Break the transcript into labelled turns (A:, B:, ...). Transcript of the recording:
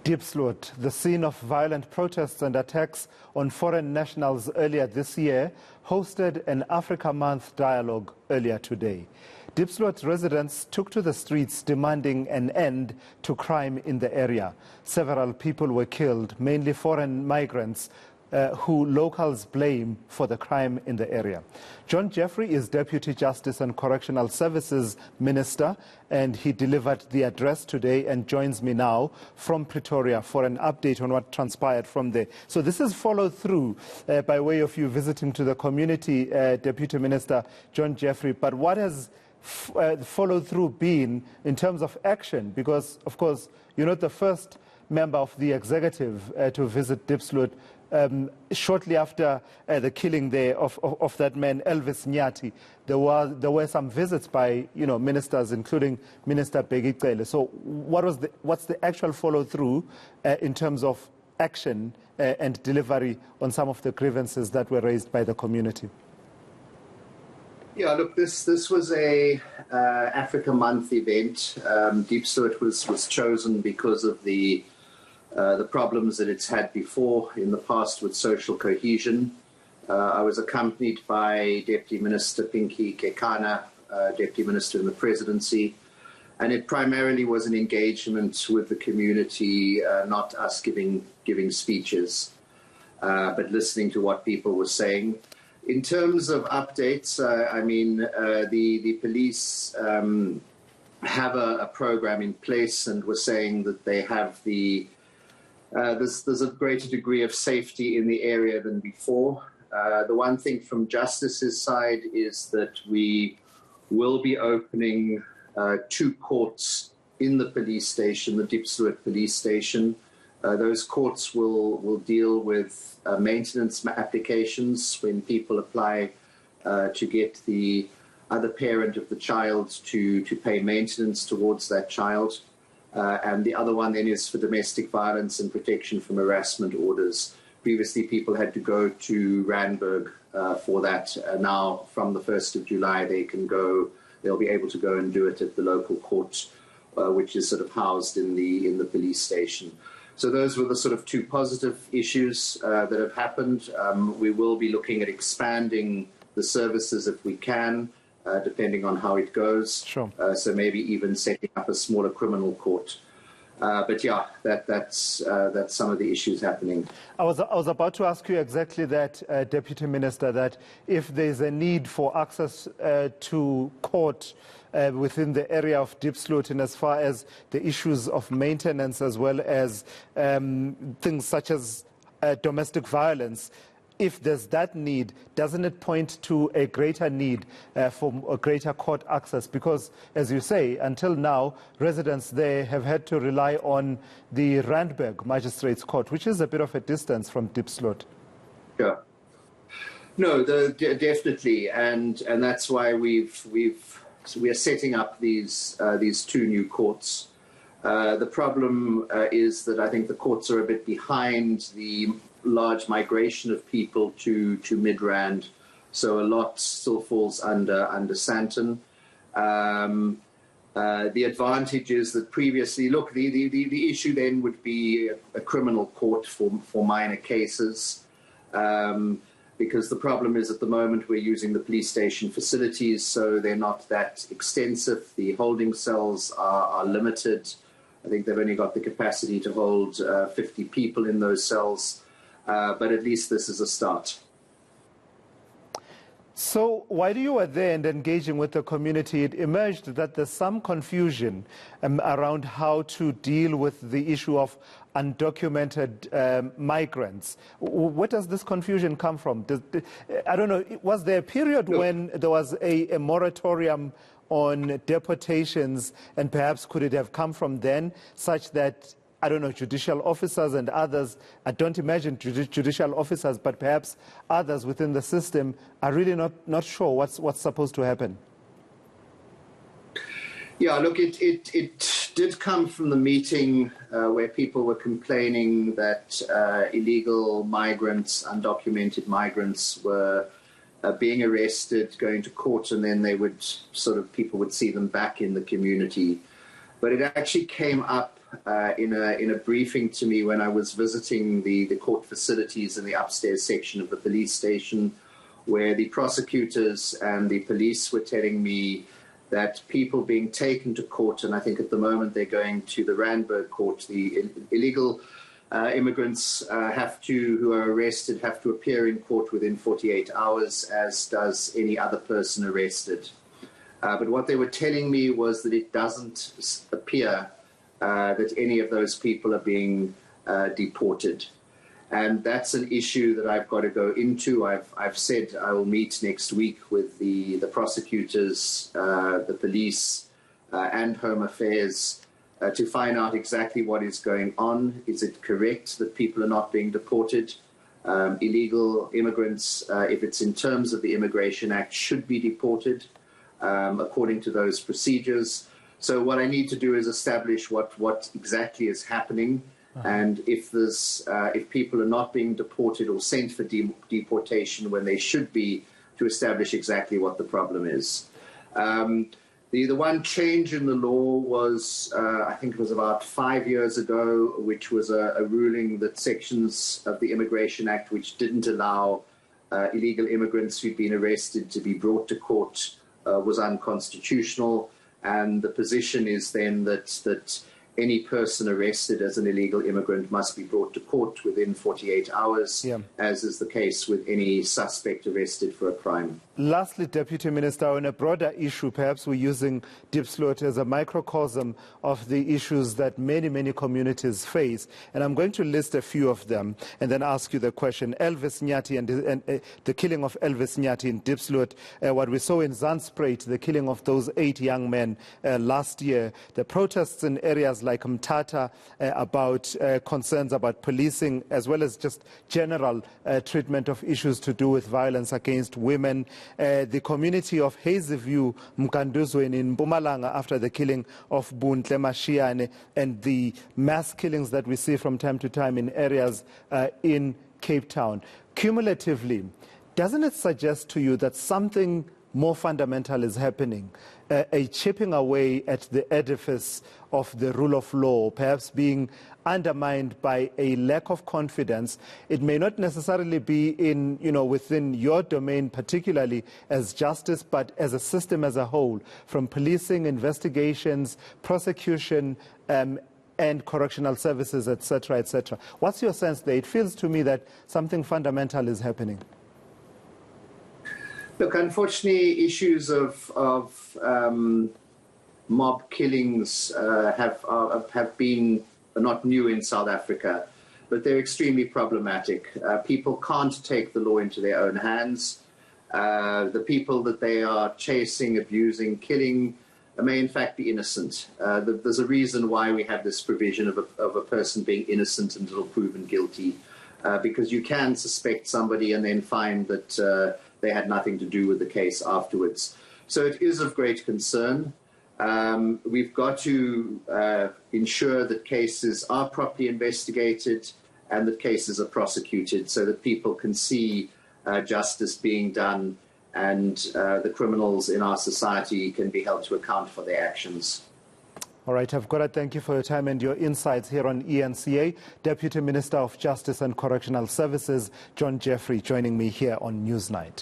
A: Diepsloot, the scene of violent protests and attacks on foreign nationals earlier this year, hosted an Africa Month dialogue earlier today. Diepsloot residents took to the streets demanding an end to crime in the area. Several people were killed, mainly foreign migrants, who locals blame for the crime in the area. John Jeffery is Deputy Justice and Correctional Services Minister, and he delivered the address today and joins me now from Pretoria for an update on what transpired from there. So this is followed through by way of you visiting to the community, Deputy Minister John Jeffery. But what has followed through been in terms of action? Because, of course, you're not the first member of the executive to visit Diepsloot. Shortly after the killing there of that man, Elvis Nyati, there were some visits by ministers, including Minister Begicele. So what's the actual follow-through in terms of action and delivery on some of the grievances that were raised by the community?
B: Yeah, look, this was a Africa Month event. Diepsloot was chosen because of the problems that it's had before in the past with social cohesion. I was accompanied by Deputy Minister Pinky Kekana, Deputy Minister in the Presidency, and it primarily was an engagement with the community, not us giving speeches, but listening to what people were saying. In terms of updates, the police have a program in place, and were saying that they have there's a greater degree of safety in the area than before. The one thing from Justice's side is that we will be opening 2 courts in the police station, the Diepsloot police station. Those courts will deal with maintenance applications when people apply to get the other parent of the child to pay maintenance towards that child. And the other one then is for domestic violence and protection from harassment orders. Previously, people had to go to Randburg for that. Now, from the 1st of July, they'll be able to go and do it at the local court, which is sort of housed in the police station. So those were the sort of 2 positive issues that have happened. We will be looking at expanding the services if we can, depending on how it goes.
A: Sure.
B: So maybe even setting up a smaller criminal court. But yeah, that's some of the issues happening.
A: I was about to ask you exactly that, Deputy Minister, that if there's a need for access to court within the area of Diepsloot, and as far as the issues of maintenance as well as things such as domestic violence, if there's that need, doesn't it point to a greater need for a greater court access? Because, as you say, until now, residents there have had to rely on the Randburg Magistrates Court, which is a bit of a distance from Diepsloot.
B: Yeah. No, definitely, and that's why we are setting up these 2 new courts. The problem is that I think the courts are a bit behind the large migration of people to Midrand, so a lot still falls under Sandton. The advantage is that previously, look, the issue then would be a criminal court for minor cases, because the problem is at the moment we're using the police station facilities, so they're not that extensive. The holding cells are limited. I think they've only got the capacity to hold 50 people in those cells. But at least this is a start.
A: So while you were there and engaging with the community, it emerged that there's some confusion around how to deal with the issue of undocumented migrants. Where does this confusion come from? I don't know, was there a period when there was a moratorium on deportations, and perhaps could it have come from then, such that, I don't know, judicial officers and others, I don't imagine judicial officers, but perhaps others within the system are really not sure what's supposed to happen?
B: Yeah, look, it did come from the meeting where people were complaining that illegal migrants, undocumented migrants were being arrested, going to court, and then people would see them back in the community. But it actually came up in a briefing to me when I was visiting the court facilities in the upstairs section of the police station, where the prosecutors and the police were telling me that people being taken to court, and I think at the moment they're going to the Randburg court, the illegal immigrants who are arrested have to appear in court within 48 hours, as does any other person arrested. But what they were telling me was that it doesn't appear that any of those people are being deported. And that's an issue that I've got to go into. I've said I will meet next week with the prosecutors, the police, and Home Affairs to find out exactly what is going on. Is it correct that people are not being deported? Illegal immigrants, if it's in terms of the Immigration Act, should be deported according to those procedures. So what I need to do is establish what exactly is happening. And if people are not being deported or sent for deportation when they should be, to establish exactly what the problem is. The one change in the law was, I think it was about 5 years ago, which was a ruling that sections of the Immigration Act which didn't allow illegal immigrants who'd been arrested to be brought to court was unconstitutional. And the position is then that any person arrested as an illegal immigrant must be brought to court within 48 hours, as is the case with any suspect arrested for a crime.
A: Lastly, Deputy Minister, on a broader issue, perhaps we're using Diepsloot as a microcosm of the issues that many communities face. And I'm going to list a few of them and then ask you the question. Elvis Nyati and the killing of Elvis Nyati in Diepsloot, what we saw in Zandspruit, the killing of those 8 young men last year, the protests in areas like Mthatha about concerns about policing, as well as just general treatment of issues to do with violence against women. The community of Hazyview, Mkanduzweni in Mpumalanga after the killing of Buntle Mashiane, and the mass killings that we see from time to time in areas in Cape Town. Cumulatively, doesn't it suggest to you that something more fundamental is happening, a chipping away at the edifice of the rule of law, perhaps being undermined by a lack of confidence? It may not necessarily be in, within your domain, particularly as justice, but as a system as a whole, from policing, investigations, prosecution, and correctional services, etc., etc. What's your sense there? It feels to me that something fundamental is happening.
B: Look, unfortunately, issues of mob killings have been not new in South Africa, but they're extremely problematic. People can't take the law into their own hands. The people that they are chasing, abusing, killing may in fact be innocent. There's a reason why we have this provision of a person being innocent until proven guilty, because you can suspect somebody and then find that they had nothing to do with the case afterwards. So it is of great concern. We've got to ensure that cases are properly investigated and that cases are prosecuted so that people can see justice being done and the criminals in our society can be held to account for their actions.
A: All right, I've got to thank you for your time and your insights here on ENCA. Deputy Minister of Justice and Correctional Services, John Jeffery, joining me here on Newsnight.